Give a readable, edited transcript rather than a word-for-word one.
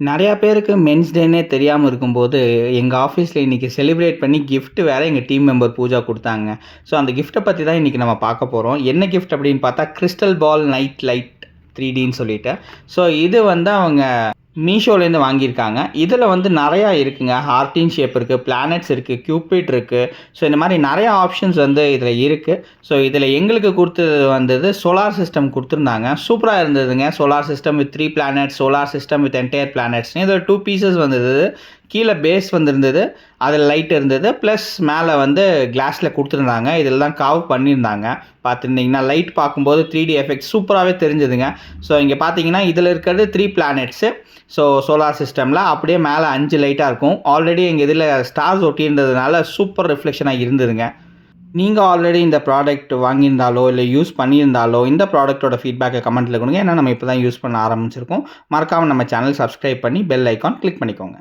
நெறையா பேருக்கு மென்ஸ் டேன்னே தெரியாம இருக்கும்போது, எங்க ஆஃபீஸ்ல இன்னைக்கு செலிப்ரேட் பண்ணி கிஃப்ட் வேற எங்க டீம் மெம்பர் பூஜா குடுத்தாங்க. ஸோ அந்த கிஃப்ட்ட பத்தி தான் இன்னைக்கு நம்ம பார்க்க போறோம். என்ன கிஃப்ட் அப்படின்னு பார்த்தா, கிறிஸ்டல் பால் நைட் லைட் 3Dன்னு சொல்லிட்டு. ஸோ இது வந்து அவங்க மீஷோலேருந்து வாங்கியிருக்காங்க. இதில வந்து நெறையா இருக்குங்க. ஹார்ட்டின் ஷேப் இருக்கு, பிளானெட்ஸ் இருக்கு, கியூபிட் இருக்கு. ஸோ இந்த மாரி நெறையா ஆப்ஷன்ஸ் வந்து இதில இருக்கு. ஸோ இதில எங்களுக்கு குடுத்தது வந்தது சோலார் சிஸ்டம் குடுத்துருந்தாங்க. சூப்பரா இருந்ததுங்க. Solar system with 3 planets, solar system with entire பிளானெட்ஸ்ன்னு இதில 2 பீசஸ் வந்தது. கீழ பேஸ் வந்திருந்தது. அதில லைட் இருந்தது. ப்ளஸ் மேல வந்து கிளாஸ்ல குடுத்துருந்தாங்க. இதில தான் கார்வ் பண்ணியிருந்தாங்க. பார்த்துருந்தீங்கன்னா, லைட் பார்க்கும்போது 3D எஃபெக்ட் சூப்பராவே தெரிஞ்சதுங்க. ஸோ இங்க பார்த்தீங்கன்னா, இதில இருக்கிறது 3 பிளானெட்ஸு. ஸோ சோலார் சிஸ்டம்ல அப்படியே மேல 5 லைட்டா இருக்கும். ஆல்ரெடி எங்க இதில ஸ்டார்ஸ் ஒட்டியிருந்ததுனால சூப்பர் ரிஃப்ளெக்ஷனா இருந்ததுங்க. நீங்க ஆல்ரெடி இந்த ப்ராடக்ட் வாங்கியிருந்தாலோ, இல்ல யூஸ் பண்ணியிருந்தாலோ, இந்த ப்ராடக்ட்டோட ஃபீட்பேக்க கமெண்ட்ல குடுங்க. ஏன்னா நம்ம இப்ப தான் யூஸ் பண்ண ஆரம்பிச்சிருக்கோம். மறக்காம நம்ம சேனல் சப்ஸ்கிரைப் பண்ணி பெல் ஐகான் கிளிக் பண்ணிக்கோங்க.